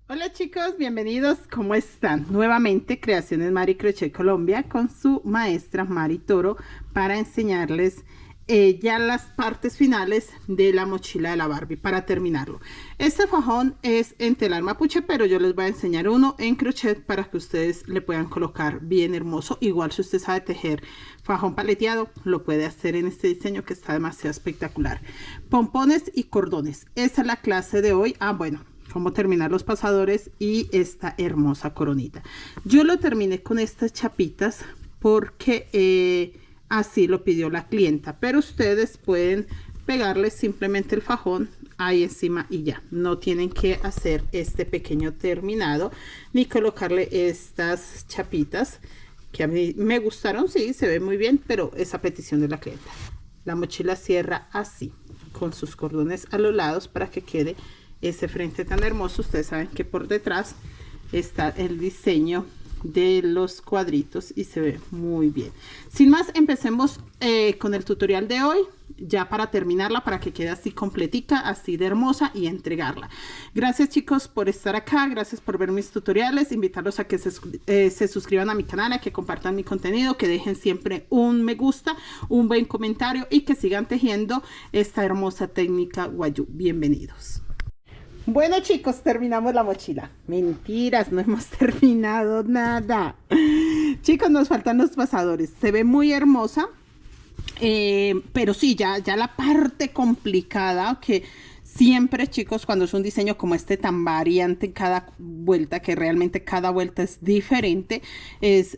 Hola chicos, bienvenidos, ¿cómo están? Nuevamente Creaciones Mari Crochet Colombia con su maestra Mari Toro para enseñarles ya las partes finales de la mochila de la Barbie para terminarlo. Este fajón es en telar mapuche, pero yo les voy a enseñar uno en crochet para que ustedes le puedan colocar bien hermoso. Igual si usted sabe tejer fajón paleteado, lo puede hacer en este diseño que está demasiado espectacular. Pompones y cordones, esa es la clase de hoy. Bueno, cómo terminar los pasadores y esta hermosa coronita. Yo lo terminé con estas chapitas porque así lo pidió la clienta, pero ustedes pueden pegarle simplemente el fajón ahí encima y ya, no tienen que hacer este pequeño terminado ni colocarle estas chapitas que a mí me gustaron. Sí, se ve muy bien, pero es a petición de la clienta. La mochila cierra así con sus cordones a los lados para que quede ese frente tan hermoso. Ustedes saben que por detrás está el diseño de los cuadritos y se ve muy bien. Sin más, empecemos con el tutorial de hoy, ya para terminarla, para que quede así completica, así de hermosa, y entregarla. Gracias chicos por estar acá, gracias por ver mis tutoriales, invitarlos a que se suscriban a mi canal, a que compartan mi contenido, que dejen siempre un me gusta, un buen comentario y que sigan tejiendo esta hermosa técnica Guayú. Bienvenidos. Bueno chicos, terminamos la mochila. Mentiras, no hemos terminado nada. Chicos, nos faltan los pasadores. Se ve muy hermosa, pero sí, ya la parte complicada que siempre, chicos, cuando es un diseño como este tan variante cada vuelta, que realmente cada vuelta es diferente, es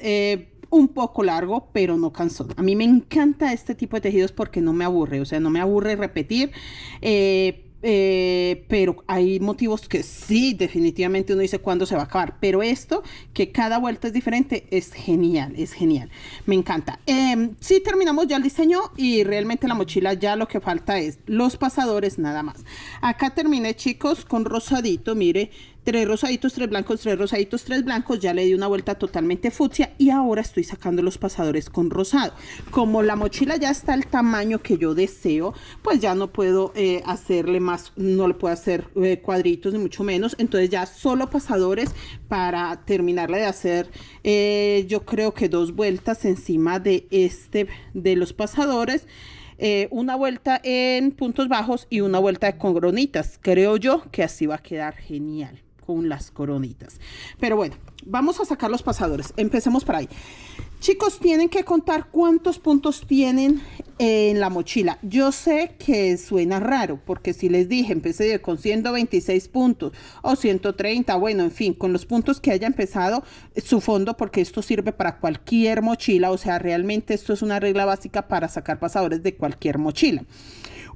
un poco largo, pero no cansón. A mí me encanta este tipo de tejidos porque no me aburre, o sea, no me aburre repetir. Pero hay motivos que sí, definitivamente uno dice cuándo se va a acabar, pero esto, que cada vuelta es diferente, es genial, me encanta. Sí, terminamos ya el diseño y realmente la mochila ya lo que falta es los pasadores nada más. Acá terminé chicos con rosadito, mire, 3 rosaditos, 3 blancos, 3 rosaditos, 3 blancos. Ya le di una vuelta totalmente fucsia y ahora estoy sacando los pasadores con rosado. Como la mochila ya está al tamaño que yo deseo, pues ya no puedo hacerle más, no le puedo hacer cuadritos ni mucho menos. Entonces ya solo pasadores para terminarle de hacer, yo creo que 2 vueltas encima de los pasadores. Una vuelta en puntos bajos y una vuelta con coronitas. Creo yo que así va a quedar genial con las coronitas. Pero bueno, vamos a sacar los pasadores. Empecemos por ahí. Chicos, tienen que contar cuántos puntos tienen en la mochila. Yo sé que suena raro, porque si les dije, empecé con 126 puntos o 130, bueno, en fin, con los puntos que haya empezado su fondo, porque esto sirve para cualquier mochila, o sea, realmente esto es una regla básica para sacar pasadores de cualquier mochila.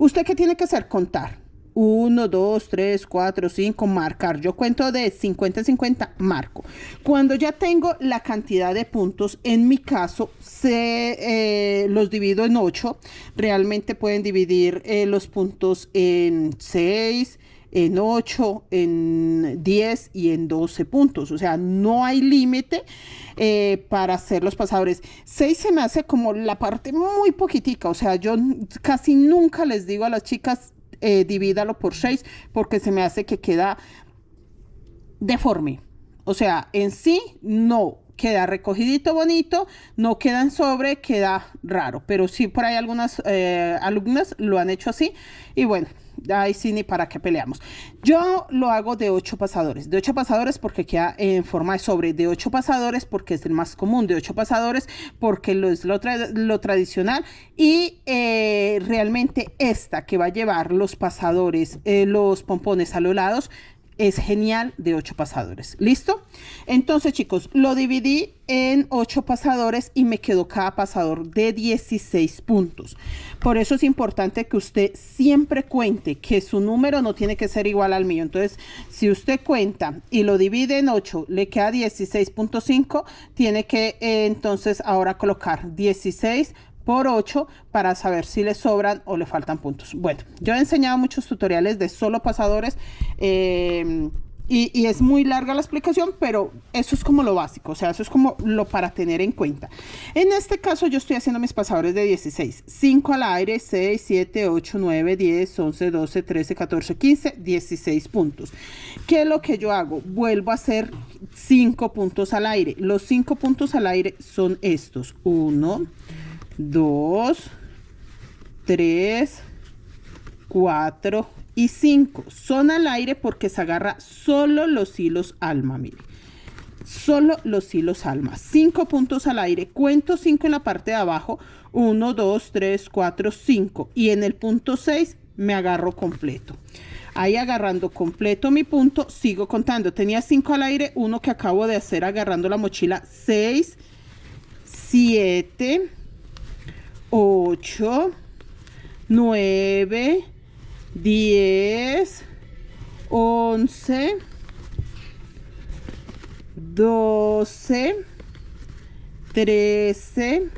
¿Usted qué tiene que hacer? Contar. 1, 2, 3, 4, 5, marcar. Yo cuento de 50 en 50, marco. Cuando ya tengo la cantidad de puntos, en mi caso, los divido en 8. Realmente pueden dividir los puntos en 6, en 8, en 10 y en 12 puntos. O sea, no hay límite para hacer los pasadores. 6 se me hace como la parte muy poquitica. O sea, yo casi nunca les digo a las chicas, divídalo por 6, porque se me hace que queda deforme. O sea, en sí no queda recogidito bonito, no queda en sobre, queda raro. Pero sí, por ahí algunas alumnas lo han hecho así. Y bueno, ahí sí ni para qué peleamos. Yo lo hago de 8 pasadores. De 8 pasadores porque queda en forma de sobre. De 8 pasadores porque es el más común. De 8 pasadores porque es lo tradicional. Y realmente esta que va a llevar los pasadores, los pompones a los lados, es genial, de 8 pasadores. ¿Listo? Entonces, chicos, lo dividí en 8 pasadores y me quedó cada pasador de 16 puntos. Por eso es importante que usted siempre cuente, que su número no tiene que ser igual al mío. Entonces, si usted cuenta y lo divide en 8, le queda 16.5, tiene que entonces ahora colocar 16 por 8 para saber si le sobran o le faltan puntos. Bueno, yo he enseñado muchos tutoriales de solo pasadores y es muy larga la explicación, pero eso es como lo básico, o sea, eso es como lo para tener en cuenta. En este caso yo estoy haciendo mis pasadores de 16, 5 al aire, 6, 7, 8, 9, 10, 11, 12, 13, 14, 15, 16 puntos. ¿Qué es lo que yo hago? Vuelvo a hacer 5 puntos al aire. Los 5 puntos al aire son estos: 1, 2, 3, 4 y 5. Son al aire porque se agarra solo los hilos alma, mire. Solo los hilos alma. 5 puntos al aire. Cuento 5 en la parte de abajo. 1, 2, 3, 4, 5. Y en el punto 6 me agarro completo. Ahí agarrando completo mi punto, sigo contando. Tenía 5 al aire, uno que acabo de hacer agarrando la mochila. 6, 7, 8, 9, 10, 11, 12, 13,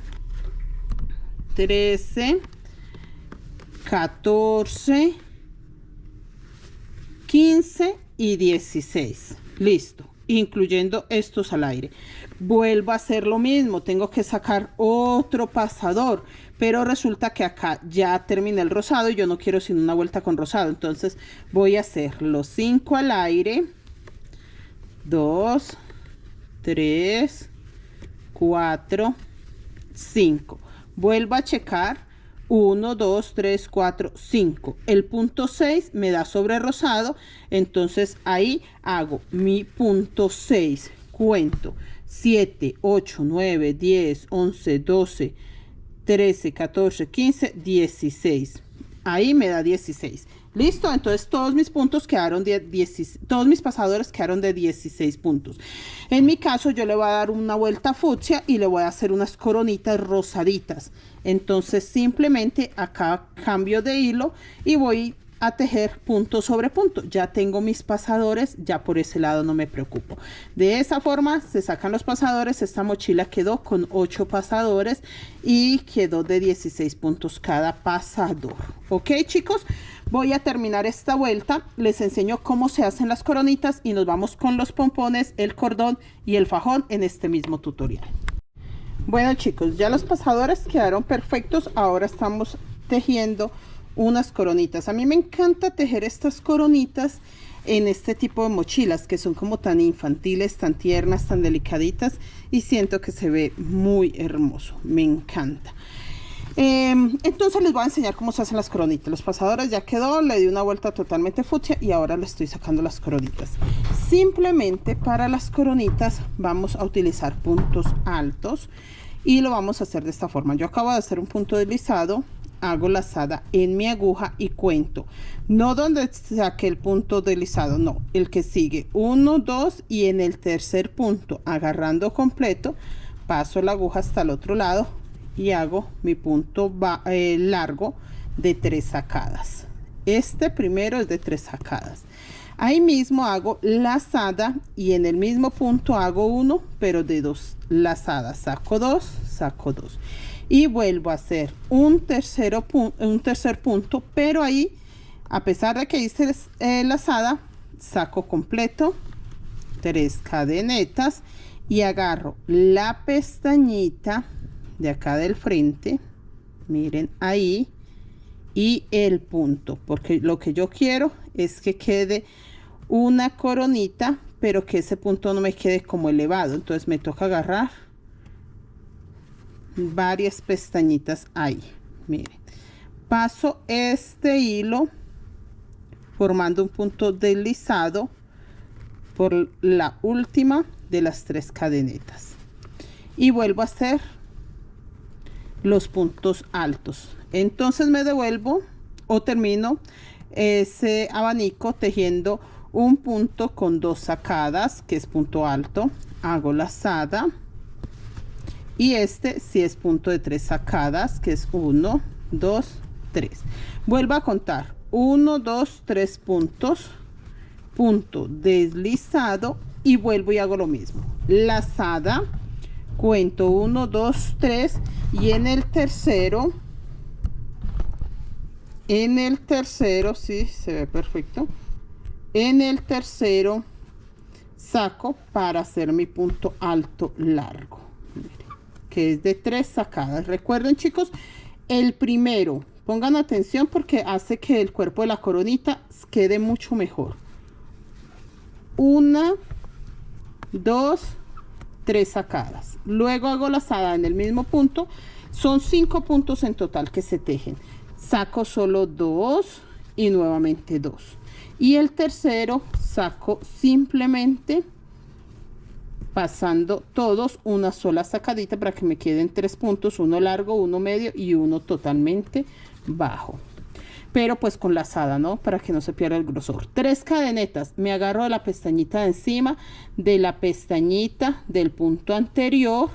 14, 15 y 16. Listo, incluyendo estos al aire. Vuelvo a hacer lo mismo, tengo que sacar otro pasador, pero resulta que acá ya terminé el rosado y yo no quiero sino una vuelta con rosado. Entonces voy a hacer los 5 al aire, 2, 3, 4, 5. Vuelvo a checar, 1, 2, 3, 4, 5. El punto 6 me da sobre rosado, entonces ahí hago mi punto 6. Cuento 7, 8, 9, 10, 11, 12, 13, 14, 15, 16. Ahí me da 16. Listo, entonces todos mis puntos quedaron de 16, todos mis pasadores quedaron de 16 puntos. En mi caso yo le voy a dar una vuelta fucsia y le voy a hacer unas coronitas rosaditas. Entonces simplemente acá cambio de hilo y voy a tejer punto sobre punto. Ya tengo mis pasadores, ya por ese lado no me preocupo. De esa forma se sacan los pasadores. Esta mochila quedó con 8 pasadores y quedó de 16 puntos cada pasador. Ok, chicos, voy a terminar esta vuelta. Les enseño cómo se hacen las coronitas y nos vamos con los pompones, el cordón y el fajón en este mismo tutorial. Bueno, chicos, ya los pasadores quedaron perfectos. Ahora estamos tejiendo unas coronitas. A mí me encanta tejer estas coronitas en este tipo de mochilas que son como tan infantiles, tan tiernas, tan delicaditas, y siento que se ve muy hermoso. Me encanta. Entonces les voy a enseñar cómo se hacen las coronitas. Los pasadores ya quedó, le di una vuelta totalmente fucsia y ahora le estoy sacando las coronitas. Simplemente para las coronitas vamos a utilizar puntos altos y lo vamos a hacer de esta forma. Yo acabo de hacer un punto deslizado, hago lazada en mi aguja y cuento, no donde saqué el punto deslizado, no, el que sigue, 1, 2, y en el tercer punto, agarrando completo, paso la aguja hasta el otro lado y hago mi punto largo de 3 sacadas. Este primero es de 3 sacadas. Ahí mismo hago lazada y en el mismo punto hago uno, pero de 2 lazadas. Saco 2, saco 2. Y vuelvo a hacer un tercer punto, pero ahí, a pesar de que hice lazada, saco completo 3 cadenetas y agarro la pestañita de acá del frente, miren ahí, y el punto, porque lo que yo quiero es que quede una coronita, pero que ese punto no me quede como elevado. Entonces me toca agarrar varias pestañitas ahí, miren, paso este hilo formando un punto deslizado por la última de las 3 cadenetas y vuelvo a hacer los puntos altos. Entonces me devuelvo o termino ese abanico tejiendo un punto con 2 sacadas, que es punto alto, hago lazada. Y este sí es punto de 3 sacadas, que es 1, 2, 3. Vuelvo a contar 1, 2, 3 puntos, punto deslizado y vuelvo y hago lo mismo. Lazada, cuento 1, 2, 3 y en el tercero, sí, se ve perfecto. En el tercero saco para hacer mi punto alto largo. Miren, que es de 3 sacadas. Recuerden, chicos, el primero, pongan atención porque hace que el cuerpo de la coronita quede mucho mejor. 1, 2, 3 sacadas. Luego hago lazada en el mismo punto. Son 5 puntos en total que se tejen. Saco solo 2 y nuevamente 2. Y el tercero saco simplemente pasando todos una sola sacadita para que me queden 3 puntos, uno largo, uno medio y uno totalmente bajo. Pero pues con lazada, ¿no? Para que no se pierda el grosor. 3 cadenetas. Me agarro de la pestañita de encima, de la pestañita del punto anterior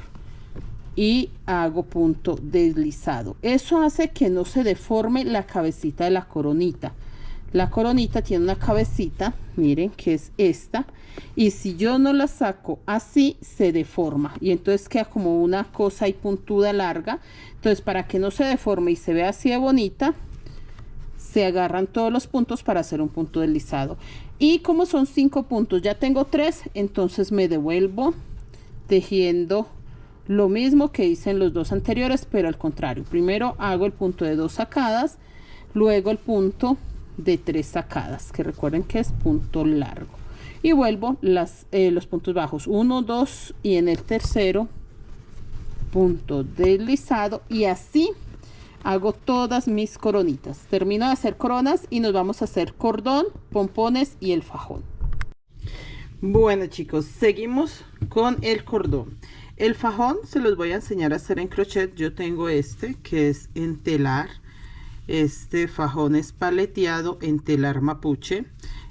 y hago punto deslizado. Eso hace que no se deforme la cabecita de la coronita. La coronita tiene una cabecita, miren, que es esta. Y si yo no la saco así, se deforma. Y entonces queda como una cosa ahí puntuda larga. Entonces, para que no se deforme y se vea así de bonita, se agarran todos los puntos para hacer un punto deslizado. Y como son 5 puntos, ya tengo 3, entonces me devuelvo tejiendo lo mismo que hice en los 2 anteriores, pero al contrario. Primero hago el punto de 2 sacadas, luego el punto de 3 sacadas, que recuerden que es punto largo. Y vuelvo los puntos bajos, 1, 2 y en el tercero punto deslizado, y así hago todas mis coronitas. Termino de hacer coronas y nos vamos a hacer cordón, pompones y el fajón. Bueno, chicos, seguimos con el cordón. El fajón se los voy a enseñar a hacer en crochet. Yo tengo este que es en telar. Este fajón es paleteado en telar mapuche.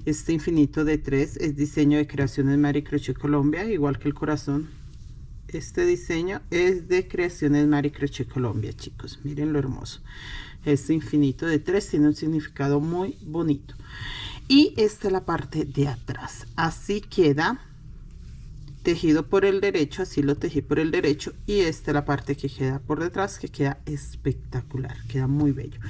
Este infinito de 3 es diseño de Creaciones Mari Crochet Colombia, igual que el corazón. Este diseño es de Creaciones Mari Crochet Colombia, chicos. Miren lo hermoso. Este infinito de 3 tiene un significado muy bonito. Y esta es la parte de atrás. Así queda tejido por el derecho, así lo tejí por el derecho, y esta es la parte que queda por detrás, que queda espectacular, queda muy bello.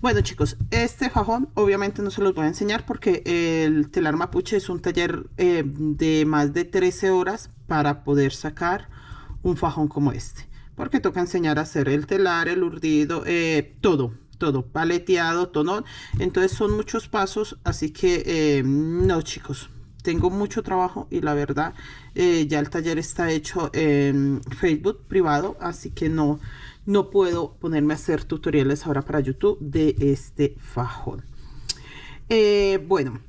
Bueno, chicos, este fajón obviamente no se los voy a enseñar porque el telar mapuche es un taller de más de 13 horas para poder sacar un fajón como este, porque toca enseñar a hacer el telar, el urdido, todo paleteado, tonón. Entonces son muchos pasos, así que no, chicos, tengo mucho trabajo y la verdad ya el taller está hecho en Facebook privado, así que no puedo ponerme a hacer tutoriales ahora para YouTube de este fajón. Bueno,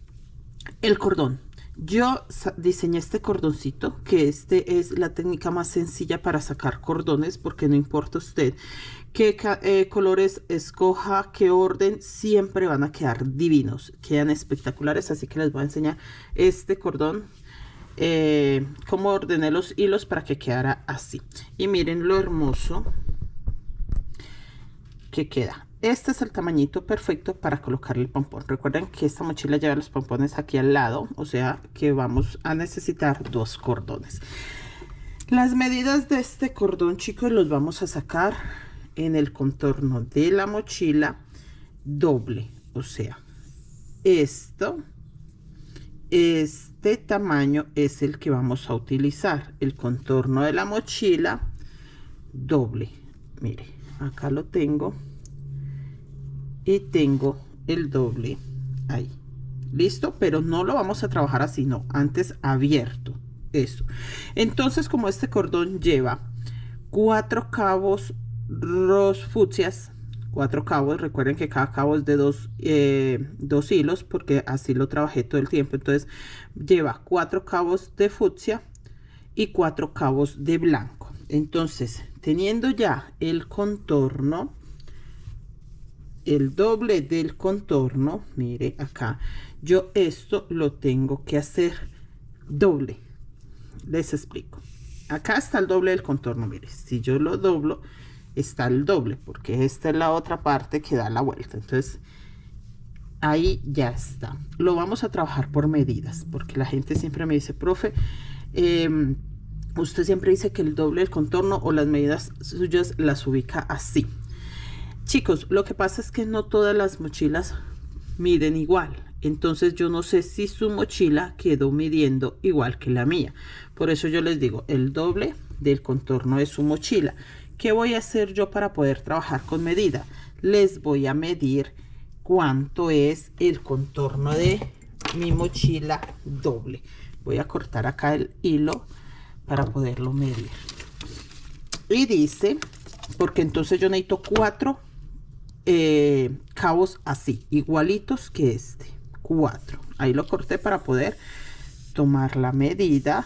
el cordón. Yo diseñé este cordoncito, que este es la técnica más sencilla para sacar cordones, porque no importa usted qué colores escoja, qué orden, siempre van a quedar divinos, quedan espectaculares. Así que les voy a enseñar este cordón, cómo ordené los hilos para que quedara así. Y miren lo hermoso que queda. Este es el tamañito perfecto para colocarle el pompón. Recuerden que esta mochila lleva los pompones aquí al lado, o sea que vamos a necesitar 2 cordones. Las medidas de este cordón, chicos, los vamos a sacar en el contorno de la mochila doble, o sea, este tamaño es el que vamos a utilizar, el contorno de la mochila doble. Mire, acá lo tengo. Y tengo el doble ahí, listo, pero no lo vamos a trabajar así, no, antes abierto, eso. Entonces, como este cordón lleva 4 cabos fucsias, 4 cabos, recuerden que cada cabo es de 2 hilos, porque así lo trabajé todo el tiempo. Entonces lleva 4 cabos de fucsia y 4 cabos de blanco. Entonces, teniendo ya el contorno, el doble del contorno, mire acá, yo esto lo tengo que hacer doble. Les explico. Acá está el doble del contorno. Mire, si yo lo doblo, está el doble, porque esta es la otra parte que da la vuelta. Entonces ahí ya está. Lo vamos a trabajar por medidas, porque la gente siempre me dice, profe, usted siempre dice que el doble del contorno o las medidas suyas las ubica así. Chicos, lo que pasa es que no todas las mochilas miden igual. Entonces yo no sé si su mochila quedó midiendo igual que la mía. Por eso yo les digo el doble del contorno de su mochila. ¿Qué voy a hacer yo para poder trabajar con medida? Les voy a medir cuánto es el contorno de mi mochila doble. Voy a cortar acá el hilo para poderlo medir. Y dice, porque entonces yo necesito 4 cabos así, igualitos que este. 4. Ahí lo corté para poder tomar la medida.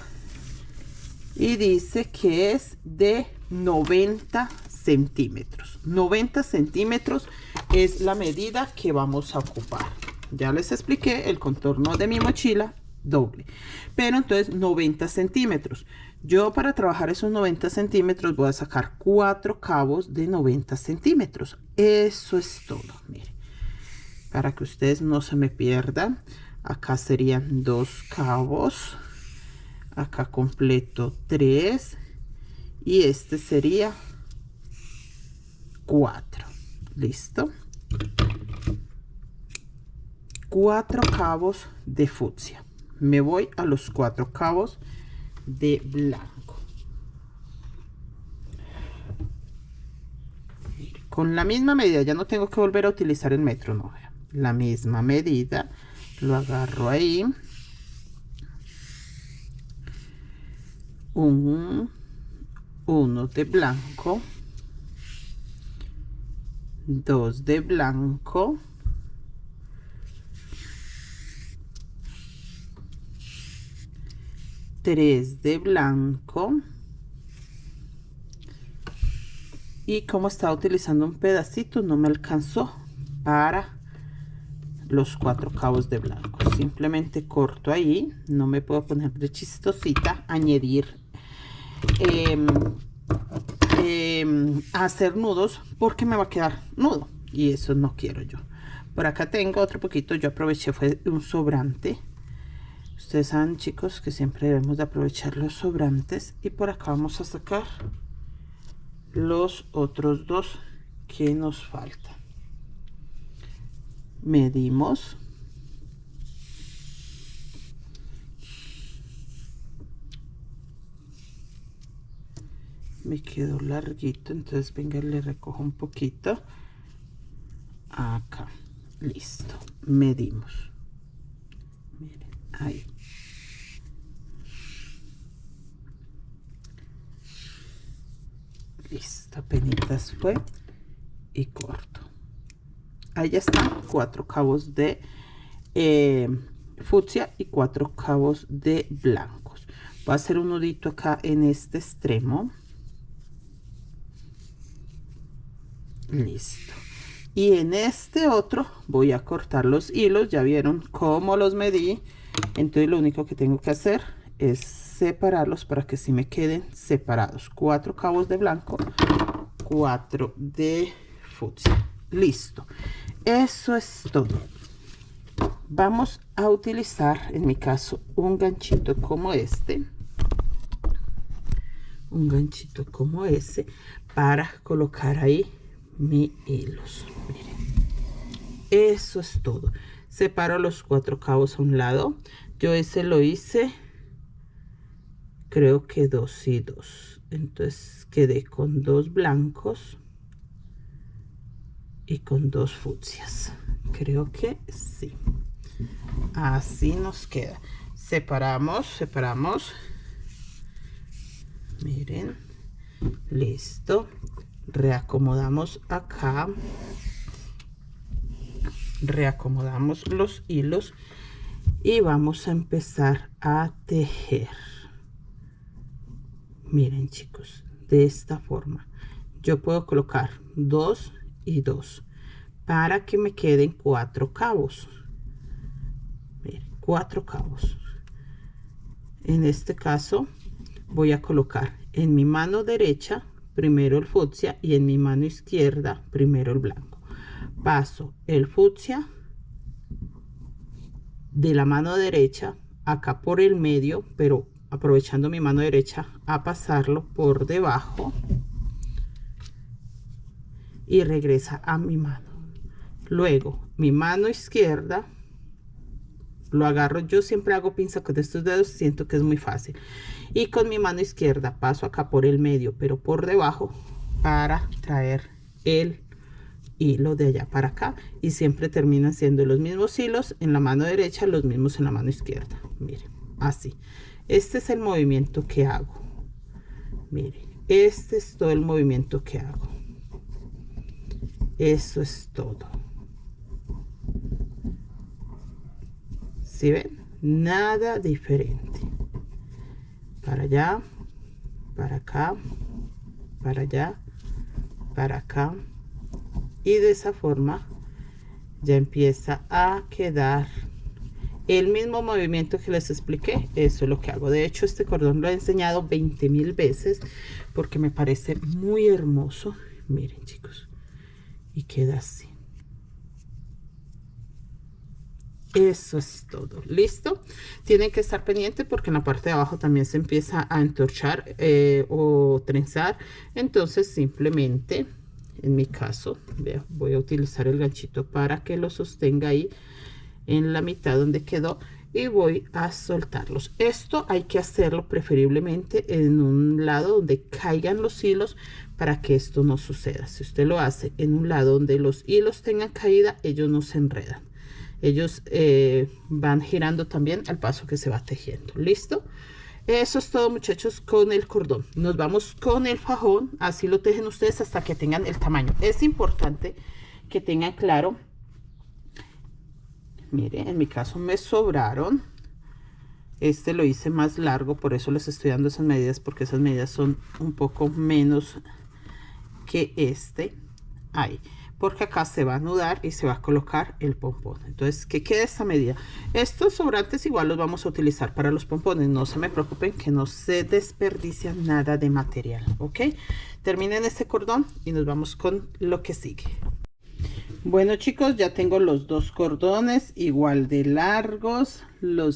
Y dice que es de 90 centímetros. 90 centímetros es la medida que vamos a ocupar. Ya les expliqué el contorno de mi mochila doble, pero entonces 90 centímetros. Yo para trabajar esos 90 centímetros voy a sacar 4 cabos de 90 centímetros. Eso es todo. Miren, para que ustedes no se me pierdan, acá serían 2 cabos, acá completo 3 y este sería 4. Listo. 4 cabos de fucsia. Me voy a los 4 cabos de blanco. Con la misma medida, ya no tengo que volver a utilizar el metro, no. La misma medida, lo agarro ahí. Uno de blanco, 2 de blanco, 3 de blanco, y como estaba utilizando un pedacito no me alcanzó para los 4 cabos de blanco. Simplemente corto ahí, no me puedo poner de chistosita, añadir hacer nudos porque me va a quedar nudo y eso no quiero yo. Por acá tengo otro poquito, yo aproveché, fue un sobrante. Ustedes saben, chicos, que siempre debemos de aprovechar los sobrantes. Y por acá vamos a sacar los otros 2 que nos faltan. Medimos. Me quedó larguito, entonces venga, le recojo un poquito. Acá. Listo. Medimos. Miren, ahí. Listo, apenitas fue y corto. Ahí ya están 4 cabos de fucsia y 4 cabos de blancos. Voy a hacer un nudito acá en este extremo. Listo. Y en este otro voy a cortar los hilos. Ya vieron cómo los medí. Entonces lo único que tengo que hacer es separarlos para que sí me queden separados. 4 cabos de blanco, 4 de fucsia. Listo. Eso es todo. Vamos a utilizar, en mi caso, un ganchito como este. Un ganchito como ese para colocar ahí mis hilos. Miren, eso es todo. Separo los 4 cabos a un lado. Yo ese lo hice, creo que 2 y 2. Entonces quedé con 2 blancos y con 2 fucsias. Creo que sí. Así nos queda. Separamos. Miren, listo. Reacomodamos acá, reacomodamos los hilos y vamos a empezar a tejer. Miren, chicos, de esta forma yo puedo colocar 2 y 2 para que me queden 4 cabos. Miren, 4 cabos. En este caso voy a colocar en mi mano derecha primero el fucsia y en mi mano izquierda primero el blanco. Paso el fucsia de la mano derecha acá por el medio, pero aprovechando mi mano derecha a pasarlo por debajo y regresa a mi mano. Luego mi mano izquierda lo agarro. Yo siempre hago pinza con estos dedos, siento que es muy fácil. Y con mi mano izquierda paso acá por el medio, pero por debajo, para traer el hilo de allá para acá. Y siempre terminan siendo los mismos hilos en la mano derecha, los mismos en la mano izquierda. Miren, así. Este es el movimiento que hago. Miren, este es todo el movimiento que hago. Eso es todo. ¿Sí ven? Nada diferente. Para allá, para acá, para allá, para acá. Y de esa forma ya empieza a quedar el mismo movimiento que les expliqué. Eso es lo que hago. De hecho, este cordón lo he enseñado 20.000 veces porque me parece muy hermoso. Miren, chicos, y queda así. Eso es todo. Listo. Tienen que estar pendientes porque en la parte de abajo también se empieza a entorchar o trenzar. Entonces simplemente, en mi caso, vean, voy a utilizar el ganchito para que lo sostenga ahí en la mitad donde quedó, y voy a soltarlos. Esto hay que hacerlo preferiblemente en un lado donde caigan los hilos para que esto no suceda. Si usted lo hace en un lado donde los hilos tengan caída, ellos no se enredan. Ellos van girando también al paso que se va tejiendo. ¿Listo? Eso es todo, muchachos, con el cordón. Nos vamos con el fajón. Así lo tejen ustedes hasta que tengan el tamaño. Es importante que tengan claro. Miren, en mi caso me sobraron. Este lo hice más largo, por eso les estoy dando esas medidas, porque esas medidas son un poco menos que este. Ahí. Porque acá se va a anudar y se va a colocar el pompón. Entonces, que quede esta medida. Estos sobrantes igual los vamos a utilizar para los pompones. No se me preocupen que no se desperdicia nada de material, ¿ok? Terminen este cordón y nos vamos con lo que sigue. Bueno, chicos, ya tengo los dos cordones igual de largos, el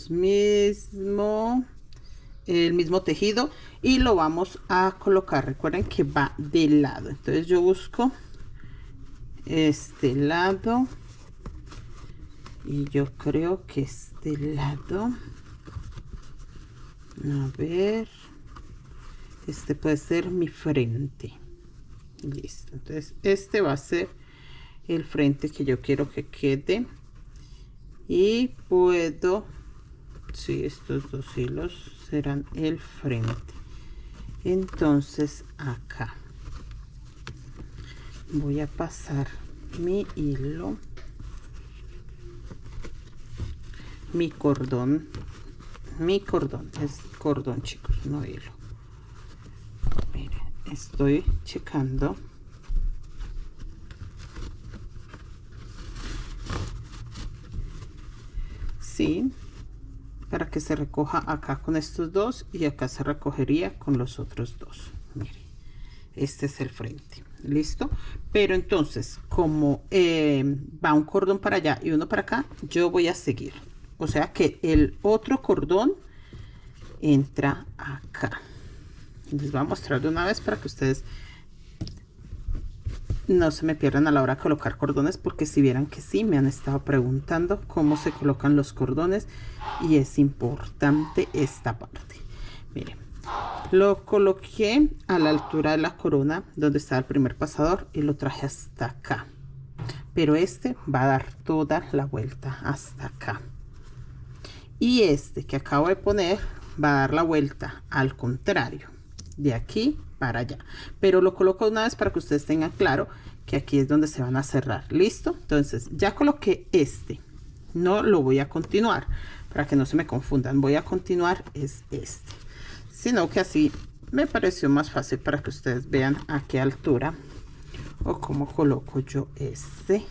mismo tejido, y lo vamos a colocar. Recuerden que va de lado. Entonces yo busco este lado y yo creo que este lado, a ver, este puede ser mi frente. Listo. Entonces este va a ser el frente que yo quiero que quede, y puedo, si estos dos hilos serán el frente. Entonces acá voy a pasar mi hilo, mi cordón, es cordón, chicos, no hilo. Miren, estoy checando. Sí, para que se recoja acá con estos dos, y acá se recogería con los otros dos. Miren, este es el frente. Listo. Pero entonces, como va un cordón para allá y uno para acá, yo voy a seguir, o sea que el otro cordón entra acá. Les voy a mostrar de una vez para que ustedes no se me pierdan a la hora de colocar cordones, porque si vieran que sí me han estado preguntando cómo se colocan los cordones, y es importante esta parte. Miren, lo coloqué a la altura de la corona donde está el primer pasador y lo traje hasta acá, pero este va a dar toda la vuelta hasta acá, y este que acabo de poner va a dar la vuelta al contrario, de aquí para allá, pero lo coloco una vez para que ustedes tengan claro que aquí es donde se van a cerrar. Listo. Entonces ya coloqué este, no lo voy a continuar para que no se me confundan. Voy a continuar es este, sino que así me pareció más fácil para que ustedes vean a qué altura o cómo coloco yo este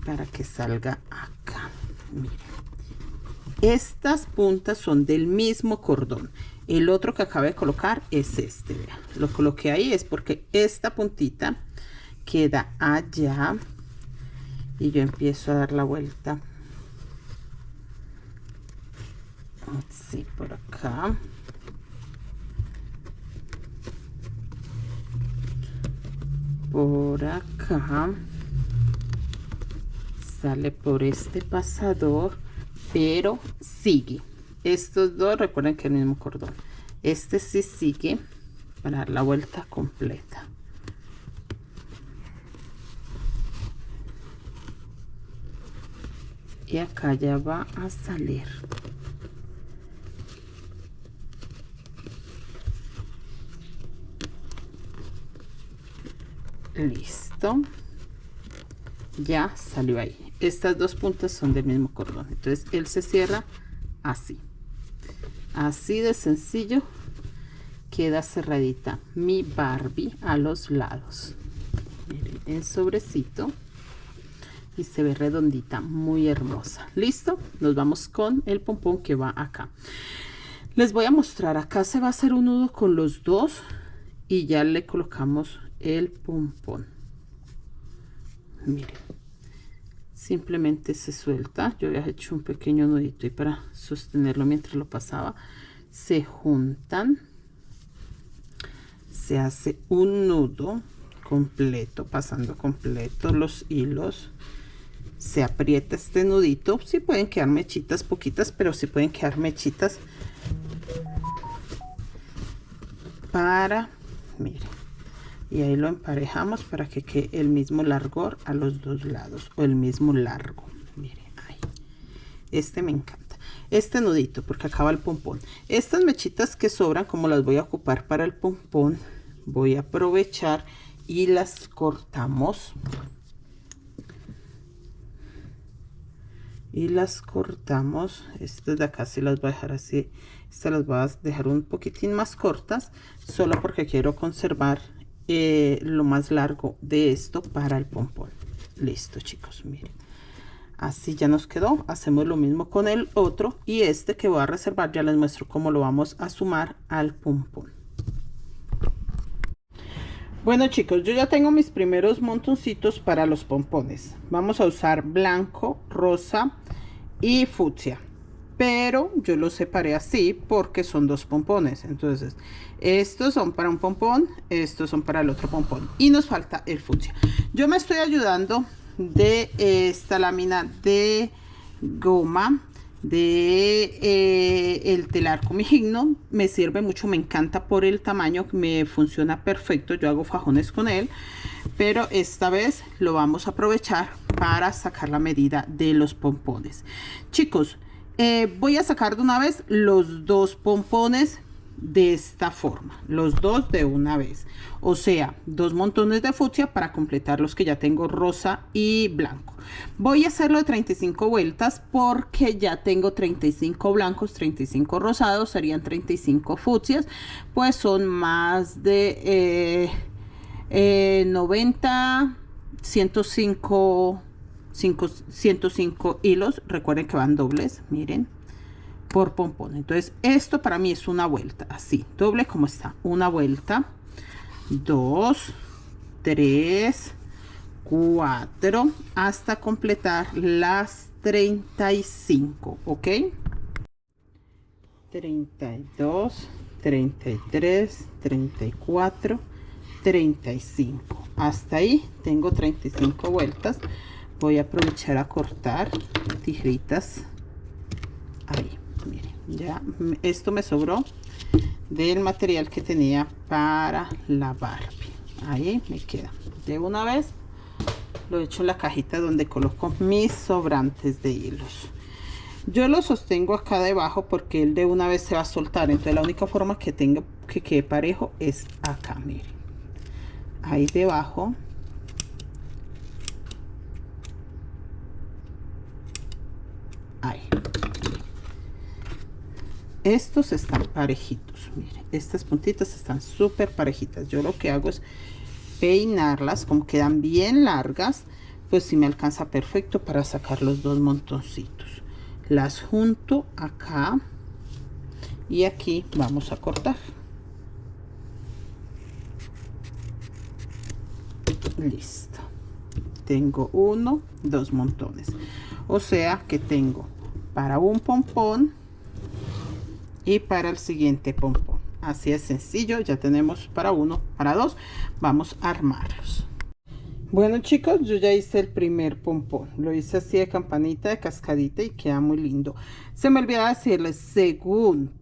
para que salga acá. Miren, estas puntas son del mismo cordón. El otro que acabo de colocar es este, vean. Lo coloqué ahí es porque esta puntita queda allá y yo empiezo a dar la vuelta así por acá, por acá, sale por este pasador, pero sigue. Estos dos, recuerden que el mismo cordón. Este sí sigue para dar la vuelta completa. Y acá ya va a salir. Listo, ya salió ahí. Estas dos puntas son del mismo cordón, entonces él se cierra así de sencillo. Queda cerradita mi Barbie a los lados. Miren, en sobrecito, y se ve redondita, muy hermosa. Listo, nos vamos con el pompón que va acá. Les voy a mostrar, acá se va a hacer un nudo con los dos y ya le colocamos el pompón. Miren, simplemente se suelta. Yo había hecho un pequeño nudito y para sostenerlo mientras lo pasaba, se juntan, se hace un nudo completo, pasando completo los hilos. Se aprieta este nudito. Sí pueden quedar mechitas poquitas, pero sí pueden quedar mechitas para, miren, y ahí lo emparejamos para que quede el mismo largor a los dos lados, o el mismo largo. Miren, ahí. Este me encanta, este nudito, porque acaba el pompón. Estas mechitas que sobran, como las voy a ocupar para el pompón, voy a aprovechar y las cortamos. Y las cortamos. Estas de acá sí las voy a dejar así. Estas las voy a dejar un poquitín más cortas, solo porque quiero conservar lo más largo de esto para el pompón. Listo, chicos, miren, así ya nos quedó. Hacemos lo mismo con el otro, y este que voy a reservar ya les muestro cómo lo vamos a sumar al pompón. Bueno, chicos, yo ya tengo mis primeros montoncitos para los pompones. Vamos a usar blanco, rosa y fucsia, pero yo los separé así porque son dos pompones. Entonces estos son para un pompón, estos son para el otro pompón, y nos falta el fucsia. Yo me estoy ayudando de esta lámina de goma de el telar comijigno. Me sirve mucho, me encanta por el tamaño, me funciona perfecto. Yo hago fajones con él, pero esta vez lo vamos a aprovechar para sacar la medida de los pompones. Chicos, voy a sacar de una vez los dos pompones de esta forma, los dos de una vez, o sea, dos montones de fucsia para completar los que ya tengo rosa y blanco. Voy a hacerlo de 35 vueltas porque ya tengo 35 blancos, 35 rosados, serían 35 fucsias, pues son más de 90, 105 hilos. Recuerden que van dobles, miren, por pompón. Entonces esto para mí es una vuelta, así, doble como está, una vuelta, 2, 3, 4, hasta completar las 35, ¿ok? 32, 33, 34, 35, hasta ahí tengo 35 vueltas. Voy a aprovechar a cortar tijeritas ahí. Miren, ya esto me sobró del material que tenía para la Barbie. Ahí me queda. De una vez lo he hecho en la cajita donde coloco mis sobrantes de hilos. Yo lo sostengo acá debajo porque él de una vez se va a soltar. Entonces la única forma que tengo que quede parejo es acá. Miren, ahí debajo. Ahí. Estos están parejitos, miren, estas puntitas están súper parejitas. Yo lo que hago es peinarlas, como quedan bien largas, pues si me alcanza perfecto para sacar los dos montoncitos. Las junto acá y aquí vamos a cortar. Listo, tengo uno, dos montones, o sea que tengo para un pompón y para el siguiente pompón. Así es sencillo, ya tenemos para uno, para dos. Vamos a armarlos. Bueno chicos, yo ya hice el primer pompón, lo hice así de campanita, de cascadita y queda muy lindo. Se me olvidaba decirles, según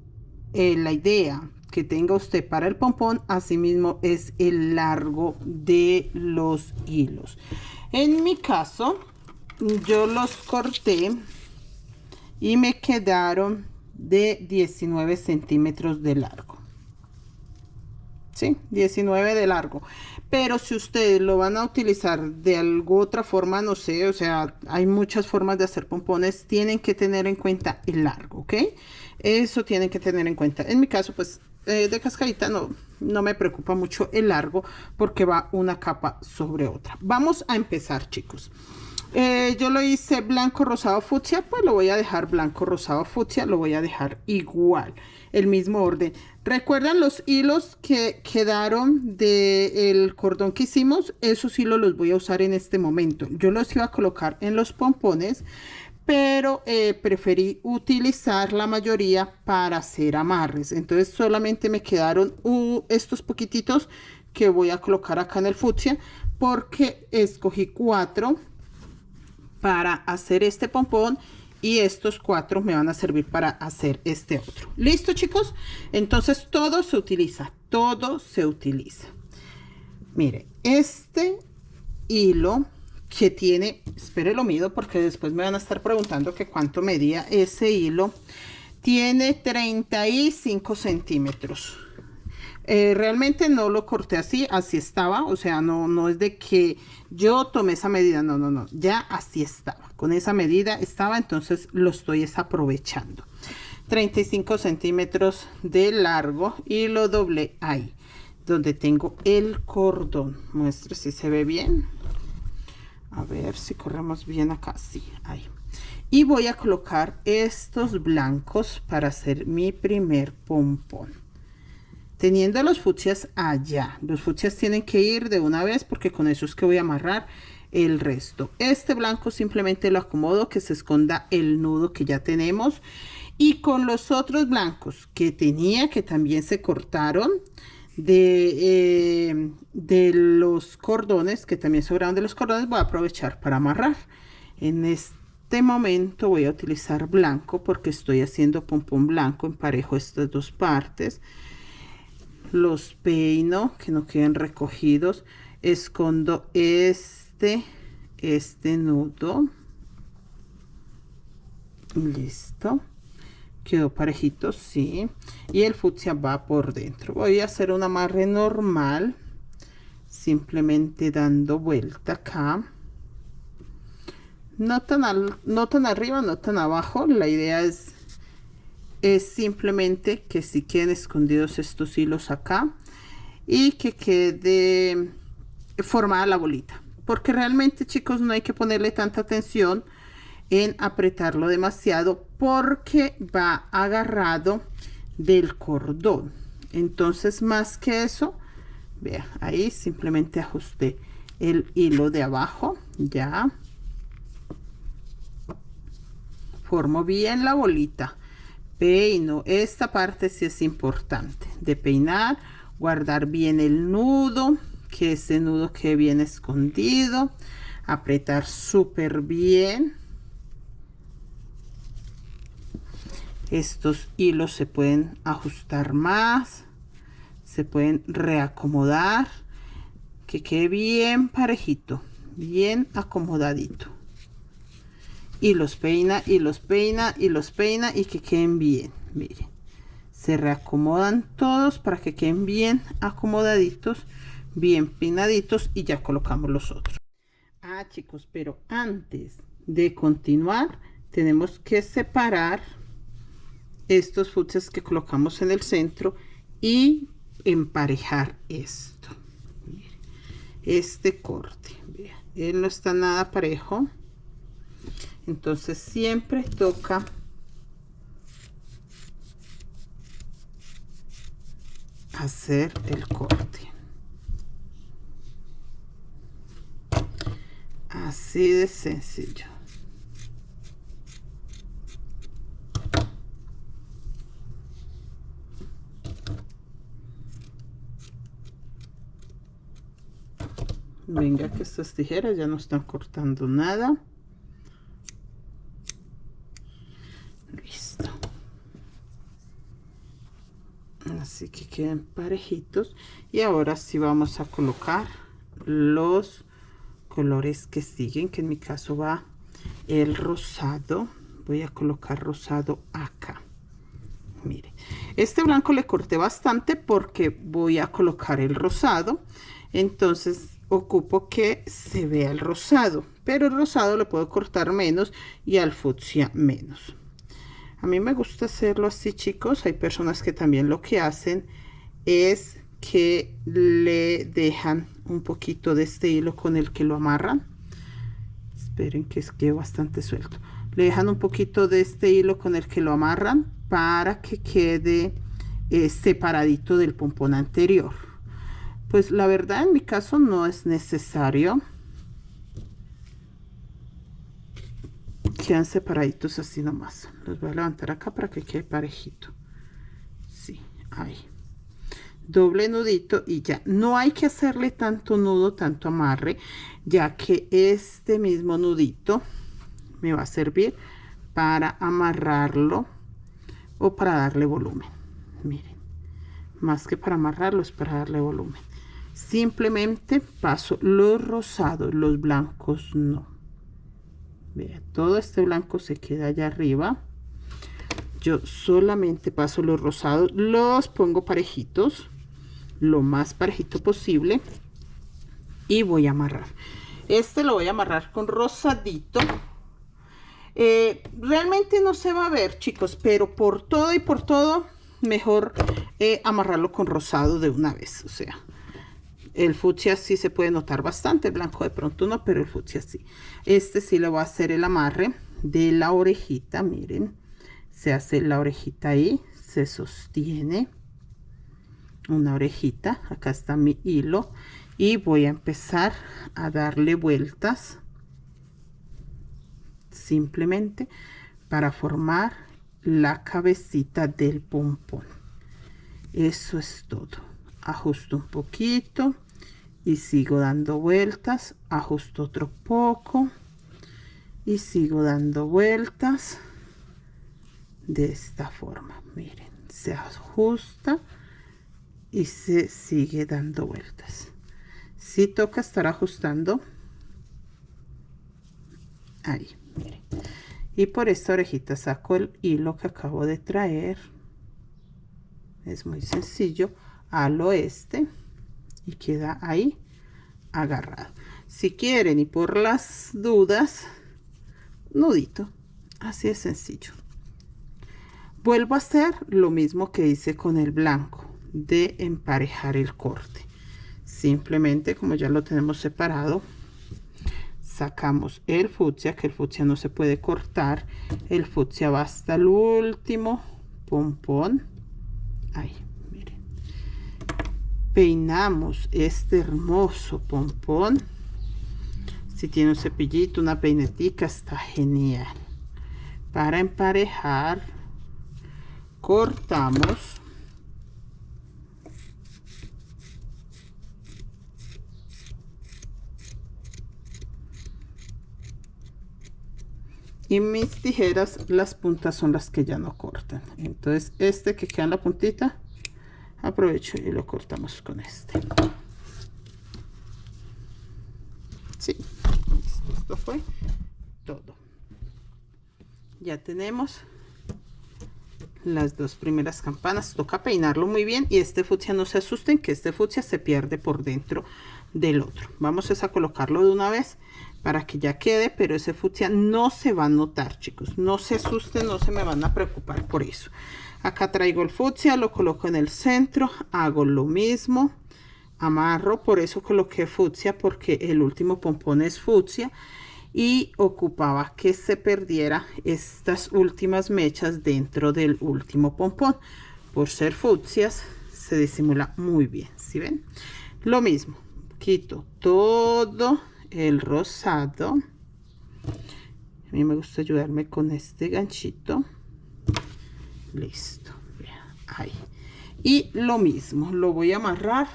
la idea que tenga usted para el pompón, asimismo es el largo de los hilos. En mi caso, yo los corté y me quedaron de 19 centímetros de largo. ¿Sí? 19 de largo. Pero si ustedes lo van a utilizar de alguna otra forma, no sé, o sea, hay muchas formas de hacer pompones, tienen que tener en cuenta el largo, ¿ok? Eso tienen que tener en cuenta. En mi caso, pues, de cascadita no me preocupa mucho el largo porque va una capa sobre otra. Vamos a empezar, chicos. Yo lo hice blanco, rosado, fucsia, pues lo voy a dejar blanco, rosado, fucsia, lo voy a dejar igual, el mismo orden. ¿Recuerdan los hilos que quedaron del cordón que hicimos? Esos hilos los voy a usar en este momento. Yo los iba a colocar en los pompones, pero preferí utilizar la mayoría para hacer amarres. Entonces solamente me quedaron estos poquititos que voy a colocar acá en el fucsia, porque escogí 4 para hacer este pompón y estos 4 me van a servir para hacer este otro. ¿Listo, chicos? Entonces todo se utiliza, todo se utiliza. Mire, este hilo que tiene, espere lo mido porque después me van a estar preguntando que cuánto medía ese hilo, tiene 35 centímetros. Realmente no lo corté así, así estaba, o sea, no es de que yo tomé esa medida, no, ya así estaba, con esa medida estaba, entonces lo estoy aprovechando. 35 centímetros de largo y lo doblé ahí, donde tengo el cordón. Muestre si se ve bien. A ver si corremos bien acá, sí, ahí. Y voy a colocar estos blancos para hacer mi primer pompón. Teniendo los fucsias allá, los fucsias tienen que ir de una vez porque con eso es que voy a amarrar el resto. Este blanco simplemente lo acomodo que se esconda el nudo que ya tenemos, y con los otros blancos que tenía, que también se cortaron de los cordones, que también sobraron de los cordones, voy a aprovechar para amarrar. En este momento voy a utilizar blanco porque estoy haciendo pompón blanco, emparejo estas dos partes. Los peino que no queden recogidos, escondo este nudo, listo, quedó parejito, sí, y el fucsia va por dentro. Voy a hacer un amarre normal, simplemente dando vuelta acá, no tan arriba, no tan abajo. La idea es simplemente que si queden escondidos estos hilos acá y que quede formada la bolita, porque realmente, chicos, no hay que ponerle tanta atención en apretarlo demasiado porque va agarrado del cordón. Entonces, más que eso, vea, ahí simplemente ajusté el hilo de abajo, ya formo bien la bolita. Peino, esta parte sí es importante de peinar, guardar bien el nudo, que ese nudo quede bien escondido, apretar súper bien. Estos hilos se pueden ajustar más, se pueden reacomodar, que quede bien parejito, bien acomodadito. Y los peina, y los peina, y los peina, y que queden bien. Miren, se reacomodan todos para que queden bien acomodaditos, bien peinaditos, y ya colocamos los otros. Chicos, pero antes de continuar tenemos que separar estos fucsias que colocamos en el centro y emparejar esto. Miren, este corte, vean, él no está nada parejo. Entonces siempre toca hacer el corte. Así de sencillo. Venga, que estas tijeras ya no están cortando nada. Listo. Así que quedan parejitos. Y ahora sí vamos a colocar los colores que siguen, que en mi caso va el rosado. Voy a colocar rosado acá. Mire, este blanco le corté bastante porque voy a colocar el rosado. Entonces ocupo que se vea el rosado, pero el rosado le puedo cortar menos y al fucsia menos. A mí me gusta hacerlo así, chicos. Hay personas que también lo que hacen es que le dejan un poquito de este hilo con el que lo amarran. Esperen que quede bastante suelto. Le dejan un poquito de este hilo con el que lo amarran para que quede separadito del pompón anterior. Pues la verdad en mi caso no es necesario. Quedan separaditos así nomás. Los voy a levantar acá para que quede parejito. Sí, ahí. Doble nudito y ya. No hay que hacerle tanto nudo, tanto amarre, ya que este mismo nudito me va a servir para amarrarlo o para darle volumen. Miren, más que para amarrarlo es para darle volumen. Simplemente paso los rosados, los blancos no. Vea, todo este blanco se queda allá arriba. Yo solamente paso los rosados, los pongo parejitos, lo más parejito posible, y voy a amarrar. Este lo voy a amarrar con rosadito. Realmente no se va a ver, chicos, pero por todo y por todo mejor amarrarlo con rosado de una vez. O sea, el fucsia sí se puede notar bastante, el blanco de pronto no, pero el fucsia sí. Este sí le voy a hacer el amarre de la orejita. Miren, se hace la orejita ahí, se sostiene una orejita. Acá está mi hilo y voy a empezar a darle vueltas simplemente para formar la cabecita del pompón. Eso es todo. Ajusto un poquito y sigo dando vueltas, ajusto otro poco y sigo dando vueltas de esta forma. Miren, se ajusta y se sigue dando vueltas. Si toca estar ajustando ahí, miren. Y por esta orejita saco el hilo que acabo de traer. Es muy sencillo. Al oeste y queda ahí agarrado. Si quieren y por las dudas, nudito. Así de sencillo. Vuelvo a hacer lo mismo que hice con el blanco, de emparejar el corte. Simplemente, como ya lo tenemos separado, sacamos el fucsia, que el fucsia no se puede cortar. El fucsia va hasta el último pompón. Ahí, miren. Peinamos este hermoso pompón. Si tiene un cepillito, una peinetica, está genial. Para emparejar, cortamos. Y mis tijeras, las puntas son las que ya no cortan. Entonces este que queda en la puntita, aprovecho y lo cortamos con este. Sí, esto fue todo. Ya tenemos las dos primeras campanas. Toca peinarlo muy bien y este fucsia, no se asusten que este fucsia se pierde por dentro del otro. Vamos a colocarlo de una vez para que ya quede, pero ese fucsia no se va a notar, chicos. No se asusten, no se me van a preocupar por eso. Acá traigo el fucsia, lo coloco en el centro, hago lo mismo, amarro. Por eso coloqué fucsia, porque el último pompón es fucsia y ocupaba que se perdiera estas últimas mechas dentro del último pompón. Por ser fucsias se disimula muy bien, ¿sí ven? Lo mismo, quito todo el rosado. A mí me gusta ayudarme con este ganchito. Listo, vean, ahí. Y lo mismo, lo voy a amarrar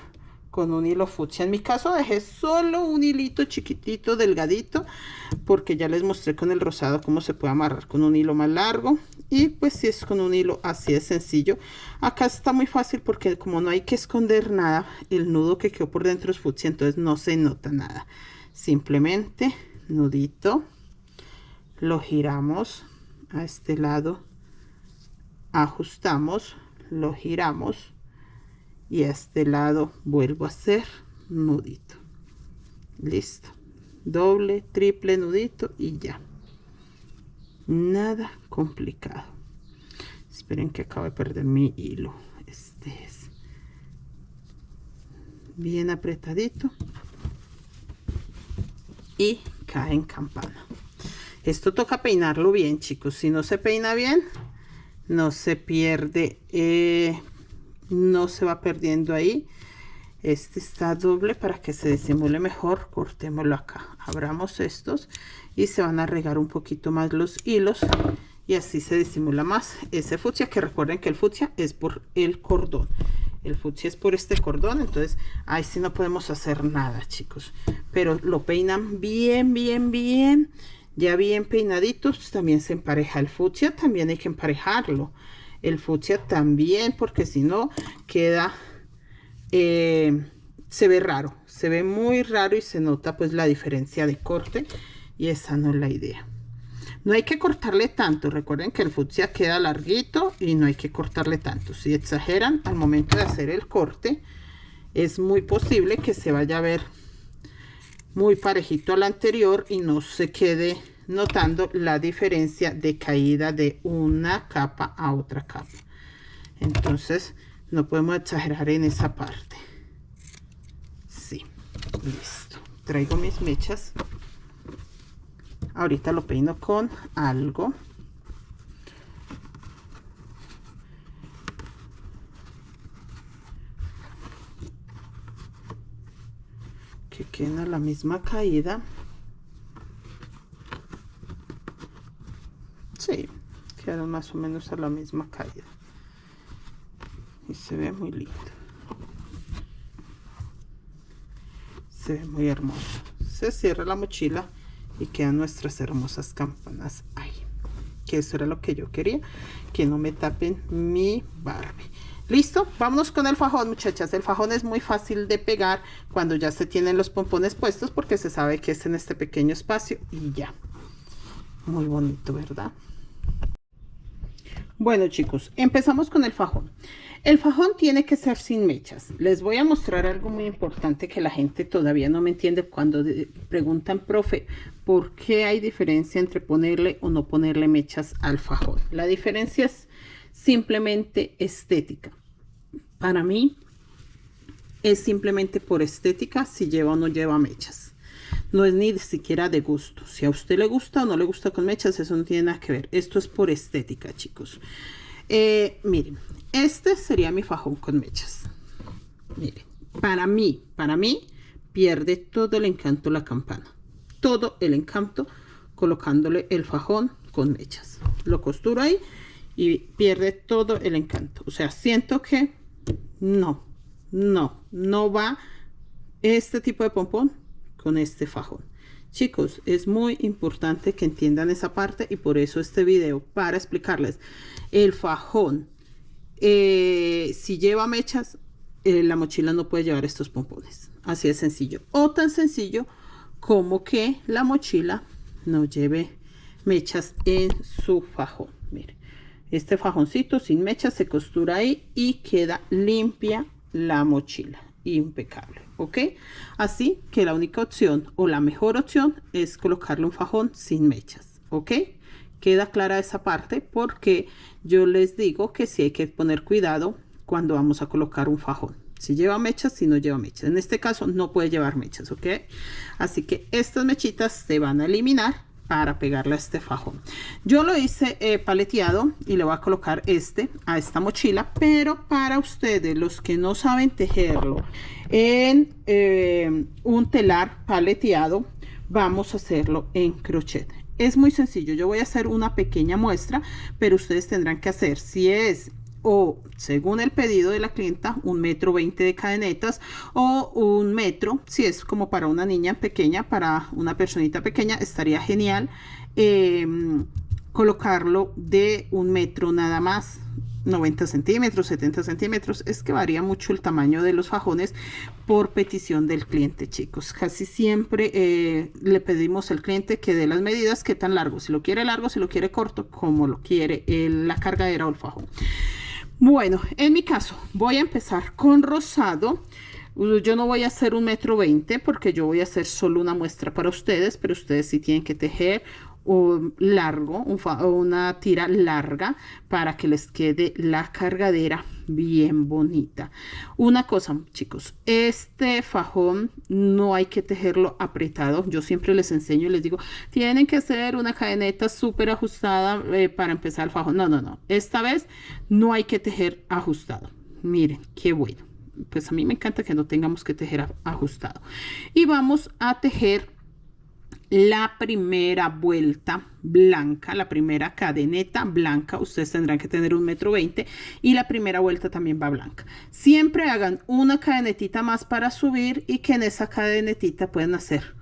con un hilo fucsia. En mi caso dejé solo un hilito chiquitito, delgadito, porque ya les mostré con el rosado cómo se puede amarrar con un hilo más largo. Y pues si es con un hilo así de sencillo. Acá está muy fácil porque como no hay que esconder nada, el nudo que quedó por dentro es fucsia, entonces no se nota nada. Simplemente nudito, lo giramos a este lado, ajustamos, lo giramos y a este lado vuelvo a hacer nudito. Listo, doble, triple nudito y ya, nada complicado. Esperen que acabo de perder mi hilo. Este es bien apretadito y cae en campana. Esto toca peinarlo bien, chicos. Si no se peina bien, no se pierde, no se va perdiendo ahí. Este está doble para que se disimule mejor. Cortémoslo acá, abramos estos y se van a regar un poquito más los hilos y así se disimula más ese fucsia, que recuerden que el fucsia es por el cordón. El fucsia es por este cordón, entonces ahí sí no podemos hacer nada, chicos, pero lo peinan bien, bien, bien. Ya bien peinaditos, también se empareja el fucsia, también hay que emparejarlo. El fucsia también, porque si no queda, se ve raro, se ve muy raro y se nota pues la diferencia de corte y esa no es la idea. No hay que cortarle tanto, recuerden que el fucsia queda larguito y no hay que cortarle tanto. Si exageran al momento de hacer el corte, es muy posible que se vaya a ver muy parejito al anterior y no se quede notando la diferencia de caída de una capa a otra capa. Entonces no podemos exagerar en esa parte. Sí, listo. Traigo mis mechas. Ahorita lo peino con algo. Que queden a la misma caída. Sí, quedaron más o menos a la misma caída. Y se ve muy lindo. Se ve muy hermoso. Se cierra la mochila y quedan nuestras hermosas campanas ahí. Que eso era lo que yo quería, que no me tapen mi Barbie. Listo, vámonos con el fajón, muchachas. El fajón es muy fácil de pegar cuando ya se tienen los pompones puestos, porque se sabe que es en este pequeño espacio y ya. Muy bonito, ¿verdad? Bueno, chicos, empezamos con el fajón. El fajón tiene que ser sin mechas. Les voy a mostrar algo muy importante que la gente todavía no me entiende cuando preguntan, profe, ¿por qué hay diferencia entre ponerle o no ponerle mechas al fajón? La diferencia es simplemente estética. Para mí es simplemente por estética si lleva o no lleva mechas. No es ni siquiera de gusto. Si a usted le gusta o no le gusta con mechas, eso no tiene nada que ver. Esto es por estética, chicos. Miren, este sería mi fajón con mechas. Miren, para mí pierde todo el encanto la campana. Todo el encanto colocándole el fajón con mechas. Lo costuro ahí y pierde todo el encanto. O sea, siento que no va este tipo de pompón con este fajón. Chicos, es muy importante que entiendan esa parte y por eso este video, para explicarles el fajón. Si lleva mechas, la mochila no puede llevar estos pompones. Así de sencillo. O tan sencillo como que la mochila no lleve mechas en su fajón. Miren, este fajoncito sin mechas se costura ahí y queda limpia la mochila. Impecable, ¿ok? Así que la única opción o la mejor opción es colocarle un fajón sin mechas, ¿ok? Queda clara esa parte, porque yo les digo que sí hay que poner cuidado cuando vamos a colocar un fajón. Si lleva mechas, si no lleva mechas. En este caso no puede llevar mechas, ¿ok? Así que estas mechitas se van a eliminar para pegarle a este fajón. Yo lo hice paleteado y le voy a colocar a esta mochila, pero para ustedes, los que no saben tejerlo en un telar paleteado, vamos a hacerlo en crochet. Es muy sencillo. Yo voy a hacer una pequeña muestra, pero ustedes tendrán que hacer, si es o según el pedido de la clienta 1,20 m de cadenetas o 1 metro, si es como para una niña pequeña, para una personita pequeña estaría genial colocarlo de 1 metro nada más, 90 centímetros, 70 centímetros, es que varía mucho el tamaño de los fajones por petición del cliente, chicos. Casi siempre le pedimos al cliente que dé las medidas, qué tan largo, si lo quiere largo, si lo quiere corto, como lo quiere la cargadera o el fajón. Bueno, en mi caso voy a empezar con rosado. Yo no voy a hacer 1,20 m porque yo voy a hacer solo una muestra para ustedes, pero ustedes sí tienen que tejer largo, una tira larga para que les quede la cargadera bien bonita. Una cosa, chicos, este fajón no hay que tejerlo apretado. Yo siempre les enseño y les digo, tienen que hacer una cadeneta súper ajustada para empezar el fajón. No, no, no. Esta vez no hay que tejer ajustado. Miren, qué bueno. Pues a mí me encanta que no tengamos que tejer ajustado. Y vamos a tejer la primera vuelta blanca, la primera cadeneta blanca. Ustedes tendrán que tener 1,20 m y la primera vuelta también va blanca. Siempre hagan una cadenetita más para subir y que en esa cadenetita pueden hacer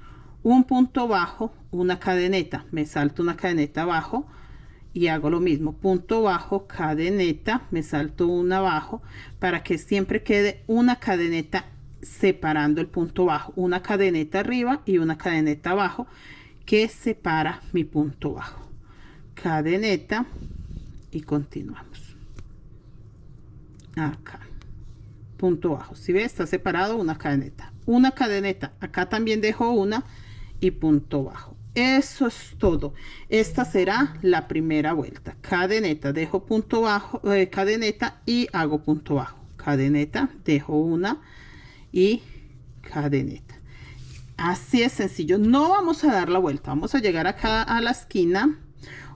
un punto bajo, una cadeneta, me salto una cadeneta abajo y hago lo mismo, punto bajo, cadeneta, me salto una abajo para que siempre quede una cadeneta separando el punto bajo, una cadeneta arriba y una cadeneta abajo que separa mi punto bajo, cadeneta y continuamos acá, punto bajo. Si ve, está separado una cadeneta, acá también dejo una y punto bajo. Eso es todo. Esta será la primera vuelta, cadeneta, dejo punto bajo, cadeneta y hago punto bajo, cadeneta, dejo una y cadeneta. Así es sencillo. No vamos a dar la vuelta, vamos a llegar acá a la esquina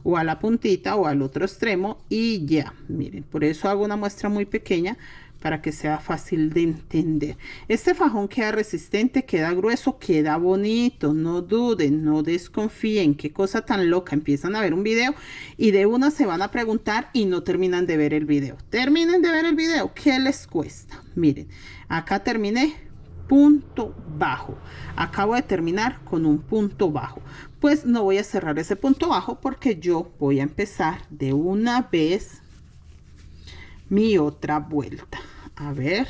o a la puntita o al otro extremo y ya. Miren, por eso hago una muestra muy pequeña para que sea fácil de entender. Este fajón queda resistente, queda grueso, queda bonito. No duden, no desconfíen. Qué cosa tan loca. Empiezan a ver un video y de una se van a preguntar y no terminan de ver el video. Terminen de ver el video. ¿Qué les cuesta? Miren, acá terminé punto bajo. Acabo de terminar con un punto bajo. Pues no voy a cerrar ese punto bajo porque yo voy a empezar de una vez mi otra vuelta. A ver,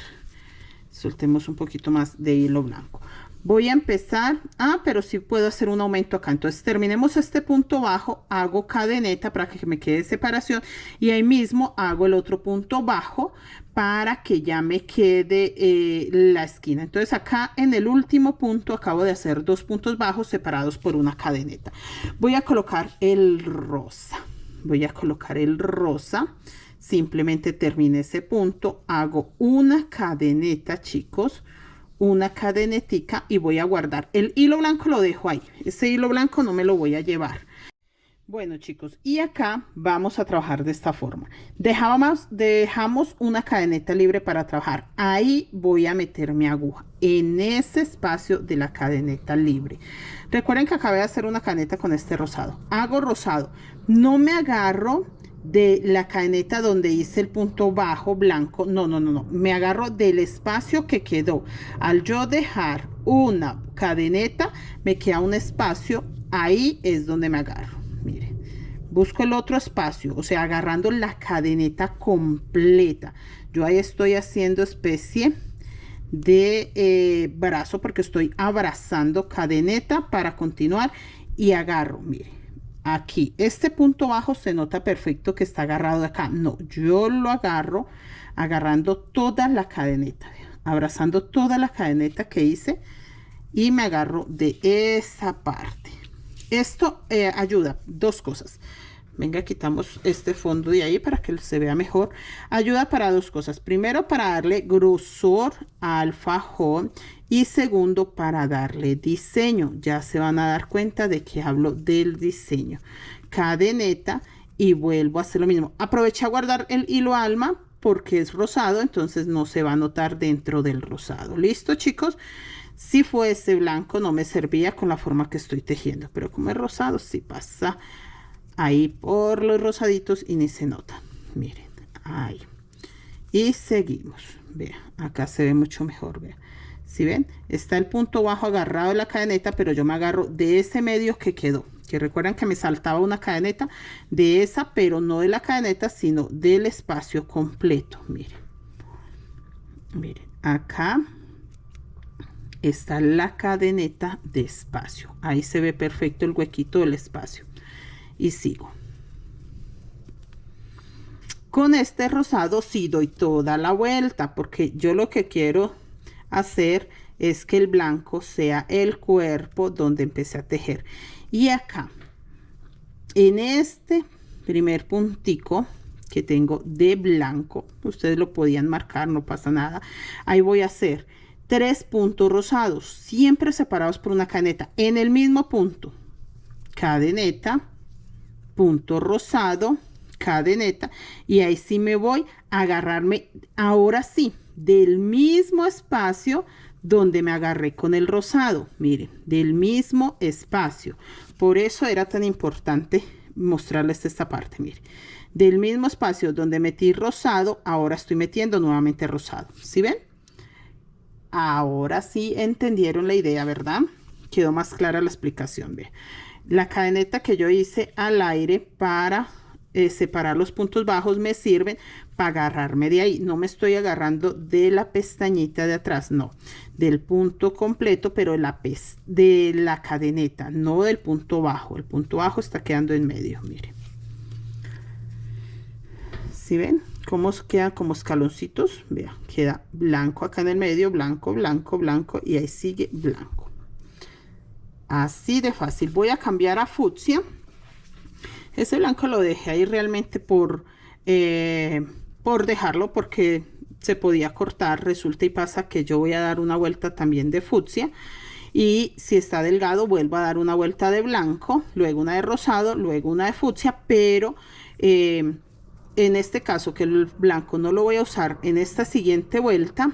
soltemos un poquito más de hilo blanco. Voy a empezar, pero sí puedo hacer un aumento acá. Entonces terminemos este punto bajo, hago cadeneta para que me quede separación y ahí mismo hago el otro punto bajo para que ya me quede la esquina. Entonces acá en el último punto acabo de hacer 2 puntos bajos separados por una cadeneta. Voy a colocar el rosa. Simplemente termine ese punto, hago una cadeneta, chicos, una cadenetica y voy a guardar el hilo blanco, lo dejo ahí. Ese hilo blanco no me lo voy a llevar. Bueno, chicos, y acá vamos a trabajar de esta forma. Dejamos una cadeneta libre para trabajar. Ahí voy a meter mi aguja en ese espacio de la cadeneta libre. Recuerden que acabé de hacer una cadeneta con este rosado. Hago rosado, no me agarro de la cadeneta donde hice el punto bajo blanco, no, me agarro del espacio que quedó. Al yo dejar una cadeneta me queda un espacio, ahí es donde me agarro. Miren, busco el otro espacio, o sea, agarrando la cadeneta completa. Yo ahí estoy haciendo especie de brazo porque estoy abrazando cadeneta para continuar y agarro, miren. Aquí, este punto bajo se nota perfecto que está agarrado de acá. No, yo lo agarro agarrando toda la cadeneta, abrazando toda la cadeneta que hice y me agarro de esa parte. Esto ayuda, dos cosas. Venga, quitamos este fondo de ahí para que se vea mejor. Ayuda para dos cosas. Primero, para darle grosor al fajón. Y segundo, para darle diseño. Ya se van a dar cuenta de que hablo del diseño. Cadeneta y vuelvo a hacer lo mismo. Aproveché a guardar el hilo alma porque es rosado. Entonces no se va a notar dentro del rosado. ¿Listo, chicos? Si fuese blanco no me servía con la forma que estoy tejiendo. Pero como es rosado, sí pasa ahí por los rosaditos y ni se nota. Miren, ahí. y seguimos. Vean, acá se ve mucho mejor, vean. Si ven, está el punto bajo agarrado de la cadeneta, pero yo me agarro de ese medio que quedó, que recuerdan que me saltaba una cadeneta, de esa, pero no de la cadeneta, sino del espacio completo. Miren, miren, acá está la cadeneta de espacio, ahí se ve perfecto el huequito del espacio, y sigo. Con este rosado sí doy toda la vuelta, porque yo lo que quiero hacer es que el blanco sea el cuerpo donde empecé a tejer. Y acá, en este primer puntico que tengo de blanco, ustedes lo podían marcar, no pasa nada, ahí voy a hacer 3 puntos rosados, siempre separados por una cadeneta, en el mismo punto, cadeneta, punto rosado, cadeneta, y ahí sí me voy a agarrarme, ahora sí, del mismo espacio donde me agarré con el rosado. Miren, del mismo espacio, por eso era tan importante mostrarles esta parte. Miren, del mismo espacio donde metí rosado, ahora estoy metiendo nuevamente rosado. ¿Sí ven? Ahora sí entendieron la idea, ¿verdad? Quedó más clara la explicación. Ve, la cadeneta que yo hice al aire para separar los puntos bajos me sirven para agarrarme de ahí. No me estoy agarrando de la pestañita de atrás, no, del punto completo, pero de la cadeneta, no del punto bajo. El punto bajo está quedando en medio. Miren, ¿sí ven cómo quedan como escaloncitos? Vean, queda blanco acá en el medio, blanco, blanco, blanco, y ahí sigue blanco. Así de fácil. Voy a cambiar a fucsia. Ese blanco lo dejé ahí realmente por dejarlo, porque se podía cortar. Resulta y pasa que yo voy a dar una vuelta también de fucsia, y si está delgado vuelvo a dar una vuelta de blanco, luego una de rosado, luego una de fucsia, pero en este caso que el blanco no lo voy a usar en esta siguiente vuelta,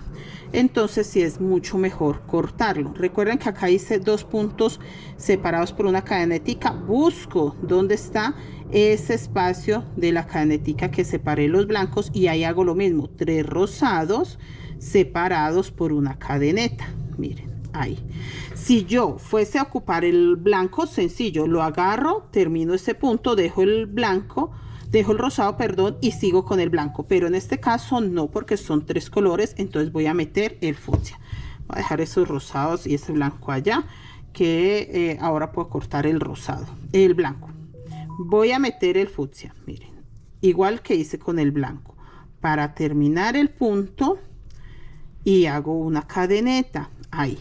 entonces sí es mucho mejor cortarlo. Recuerden que acá hice 2 puntos separados por una cadenetica. Busco dónde está ese espacio de la cadenetica que separé los blancos, y ahí hago lo mismo, 3 rosados separados por una cadeneta. Miren, ahí. Si yo fuese a ocupar el blanco, sencillo, lo agarro, termino ese punto, dejo el rosado, perdón, y sigo con el blanco, pero en este caso no, porque son 3 colores, entonces voy a meter el fucsia. Voy a dejar esos rosados y ese blanco allá, que ahora puedo cortar el blanco. Voy a meter el fucsia, miren, igual que hice con el blanco, para terminar el punto, y hago una cadeneta ahí.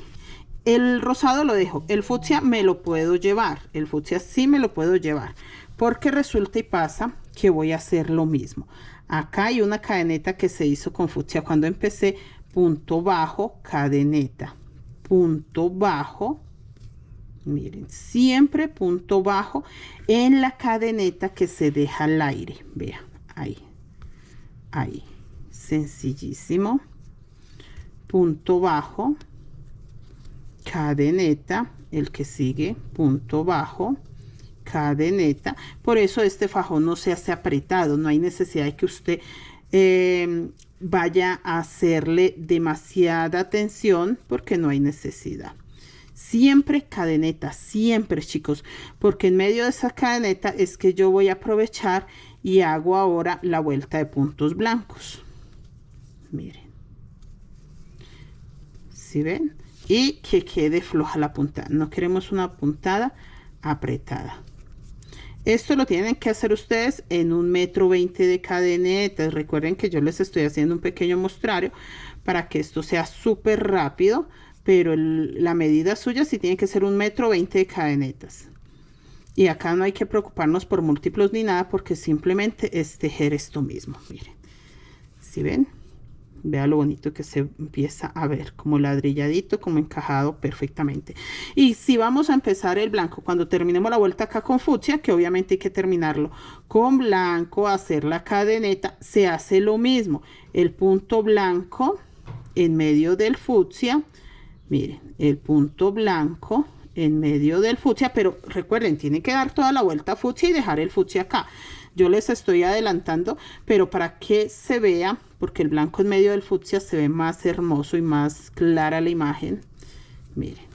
El rosado lo dejo, el fucsia me lo puedo llevar, el fucsia sí me lo puedo llevar, porque resulta y pasa que voy a hacer lo mismo. Acá hay una cadeneta que se hizo con fucsia cuando empecé, punto bajo, cadeneta, punto bajo. Miren, siempre punto bajo en la cadeneta que se deja al aire. Vean, ahí, ahí, sencillísimo. Punto bajo, cadeneta, el que sigue, punto bajo, cadeneta. Por eso este fajón no se hace apretado, no hay necesidad de que usted vaya a hacerle demasiada tensión, porque no hay necesidad. Siempre cadeneta, siempre, chicos, porque en medio de esa cadeneta es que yo voy a aprovechar y hago ahora la vuelta de puntos blancos. Miren, ¿sí ven? Y que quede floja la puntada, no queremos una puntada apretada. Esto lo tienen que hacer ustedes en 1,20 m de cadenetas. Recuerden que yo les estoy haciendo un pequeño mostrario para que esto sea súper rápido, pero la medida suya sí tiene que ser 1,20 m de cadenetas. Y acá no hay que preocuparnos por múltiplos ni nada, porque simplemente es tejer esto mismo. Miren, ¿sí ven? Vea lo bonito que se empieza a ver, como ladrilladito, como encajado perfectamente. Y si vamos a empezar el blanco, cuando terminemos la vuelta acá con fucsia, que obviamente hay que terminarlo con blanco, hacer la cadeneta, se hace lo mismo. El punto blanco en medio del fucsia, miren, el punto blanco en medio del fucsia, pero recuerden, tienen que dar toda la vuelta fucsia y dejar el fucsia acá. Yo les estoy adelantando, pero para que se vea, porque el blanco en medio del fucsia se ve más hermoso y más clara la imagen. Miren.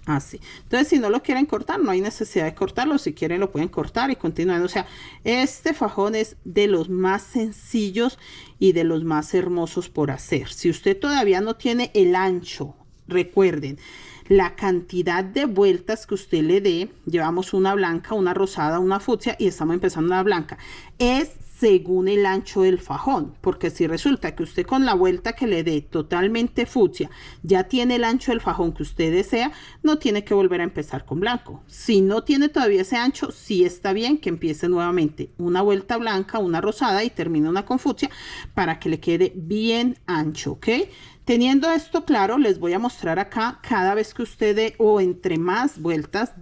Así. Entonces, si no lo quieren cortar, no hay necesidad de cortarlo. Si quieren, lo pueden cortar y continuar. O sea, este fajón es de los más sencillos y de los más hermosos por hacer. Si usted todavía no tiene el ancho, recuerden, la cantidad de vueltas que usted le dé, llevamos una blanca, una rosada, una fucsia y estamos empezando una blanca. Es según el ancho del fajón, porque si resulta que usted con la vuelta que le dé totalmente fucsia ya tiene el ancho del fajón que usted desea, no tiene que volver a empezar con blanco. Si no tiene todavía ese ancho, sí está bien que empiece nuevamente una vuelta blanca, una rosada y termine una con fucsia para que le quede bien ancho, ¿ok? Teniendo esto claro, les voy a mostrar acá cada vez que usted dé o entre más vueltas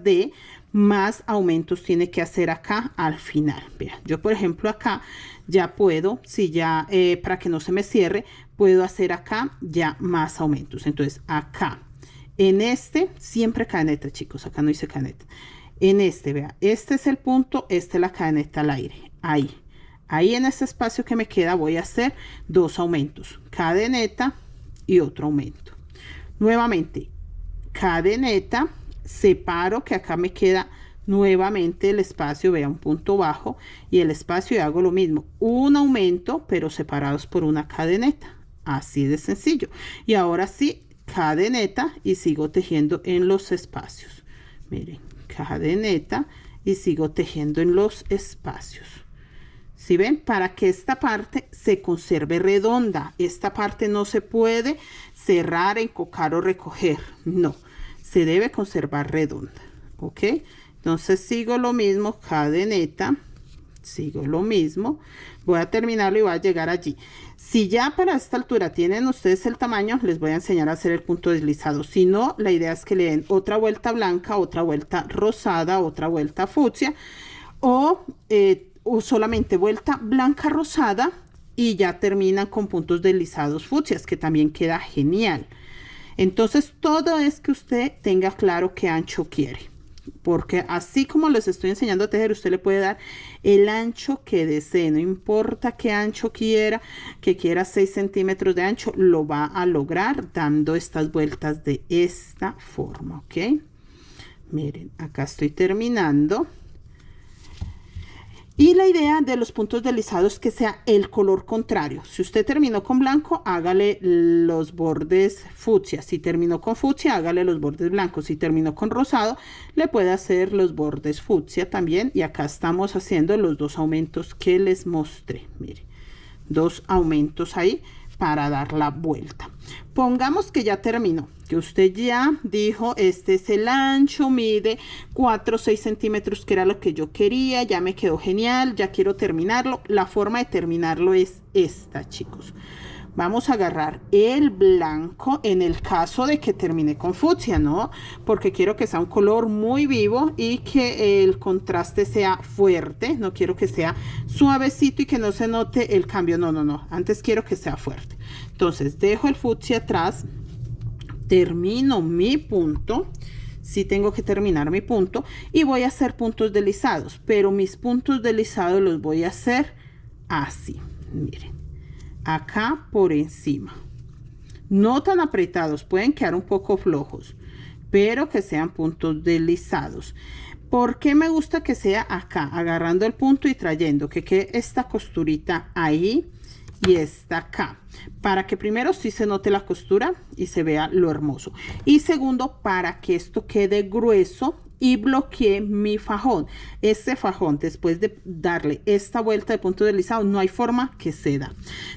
de más aumentos tiene que hacer acá al final. Vean, yo por ejemplo acá ya puedo, si ya para que no se me cierre, puedo hacer acá ya más aumentos. Entonces acá, en este, siempre cadeneta chicos, acá no hice cadeneta. En este, vea, este es el punto, esta es la cadeneta al aire, ahí en este espacio que me queda voy a hacer 2 aumentos, cadeneta y otro aumento. Nuevamente, cadeneta, separo que acá me queda nuevamente el espacio, vea un punto bajo y el espacio y hago lo mismo, un aumento pero separados por una cadeneta, así de sencillo. Y ahora sí, cadeneta y sigo tejiendo en los espacios. Miren, cadeneta y sigo tejiendo en los espacios. ¿Sí ven? Para que esta parte se conserve redonda, esta parte no se puede cerrar, encocar o recoger, no. Se debe conservar redonda, ¿ok? Entonces sigo lo mismo, cadeneta, sigo lo mismo, voy a terminarlo y voy a llegar allí. Si ya para esta altura tienen ustedes el tamaño, les voy a enseñar a hacer el punto deslizado. Si no, la idea es que le den otra vuelta blanca, otra vuelta rosada, otra vuelta fucsia o solamente vuelta blanca rosada y ya terminan con puntos deslizados fucsias, que también queda genial. Entonces todo es que usted tenga claro qué ancho quiere, porque así como les estoy enseñando a tejer, usted le puede dar el ancho que desee, no importa qué ancho quiera, que quiera 6 centímetros de ancho, lo va a lograr dando estas vueltas de esta forma, ¿ok? Miren, acá estoy terminando. Y la idea de los puntos deslizados es que sea el color contrario. Si usted terminó con blanco, hágale los bordes fucsia. Si terminó con fucsia, hágale los bordes blancos. Si terminó con rosado, le puede hacer los bordes fucsia también. Y acá estamos haciendo los 2 aumentos que les mostré. Mire, 2 aumentos ahí para dar la vuelta. Pongamos que ya terminó, que usted ya dijo, este es el ancho, mide 4 o 6 centímetros, que era lo que yo quería, ya me quedó genial, ya quiero terminarlo. La forma de terminarlo es esta, chicos. Vamos a agarrar el blanco en el caso de que termine con fucsia, ¿no? Porque quiero que sea un color muy vivo y que el contraste sea fuerte. No quiero que sea suavecito y que no se note el cambio. No, no, no. Antes quiero que sea fuerte. Entonces, dejo el fucsia atrás. Termino mi punto. Sí tengo que terminar mi punto. Y voy a hacer puntos deslizados. Pero mis puntos deslizados los voy a hacer así. Miren. Acá por encima, no tan apretados, pueden quedar un poco flojos, pero que sean puntos deslizados. ¿Por qué me gusta que sea acá? Agarrando el punto y trayendo que quede esta costurita ahí y esta acá, para que primero sí se note la costura y se vea lo hermoso, y segundo para que esto quede grueso y bloqueé mi fajón. Este fajón, después de darle esta vuelta de punto deslizado, no hay forma que ceda.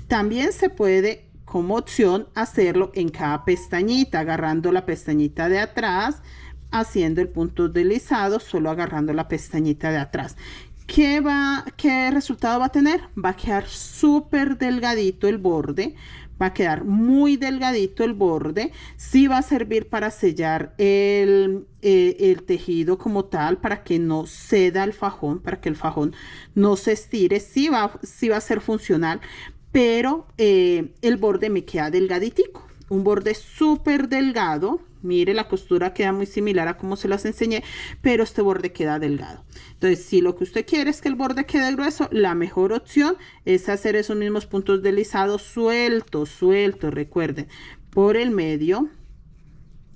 También se puede, como opción, hacerlo en cada pestañita, agarrando la pestañita de atrás, haciendo el punto deslizado, solo agarrando la pestañita de atrás. ¿Qué resultado va a tener? Va a quedar súper delgadito el borde. Va a quedar muy delgadito el borde. Sí va a servir para sellar el tejido como tal, para que no ceda el fajón, para que el fajón no se estire. Sí va a ser funcional, pero el borde me queda delgaditico. Un borde súper delgado. Mire, la costura queda muy similar a como se las enseñé, pero este borde queda delgado. Entonces, si lo que usted quiere es que el borde quede grueso, la mejor opción es hacer esos mismos puntos deslizados sueltos, recuerden, por el medio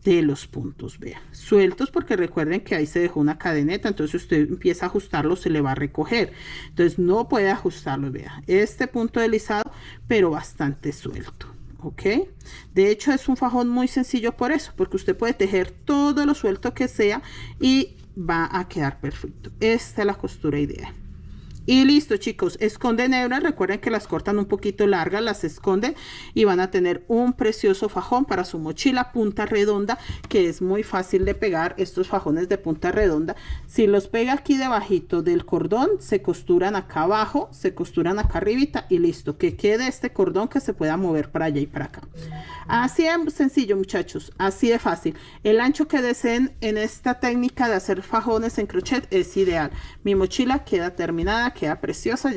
de los puntos, vean, sueltos, porque recuerden que ahí se dejó una cadeneta, entonces usted empieza a ajustarlo, se le va a recoger, entonces no puede ajustarlo, vean, este punto deslizado, pero bastante suelto. ¿Ok? De hecho es un fajón muy sencillo por eso, porque usted puede tejer todo lo suelto que sea y va a quedar perfecto. Esta es la costura ideal. Y listo, chicos, esconden hebras, recuerden que las cortan un poquito largas, las esconden y van a tener un precioso fajón para su mochila punta redonda, que es muy fácil de pegar. Estos fajones de punta redonda, si los pega aquí debajito del cordón, se costuran acá abajo, se costuran acá arribita y listo, que quede este cordón que se pueda mover para allá y para acá. Así de sencillo, muchachos, así de fácil. El ancho que deseen en esta técnica de hacer fajones en crochet es ideal. Mi mochila queda terminada, queda preciosa.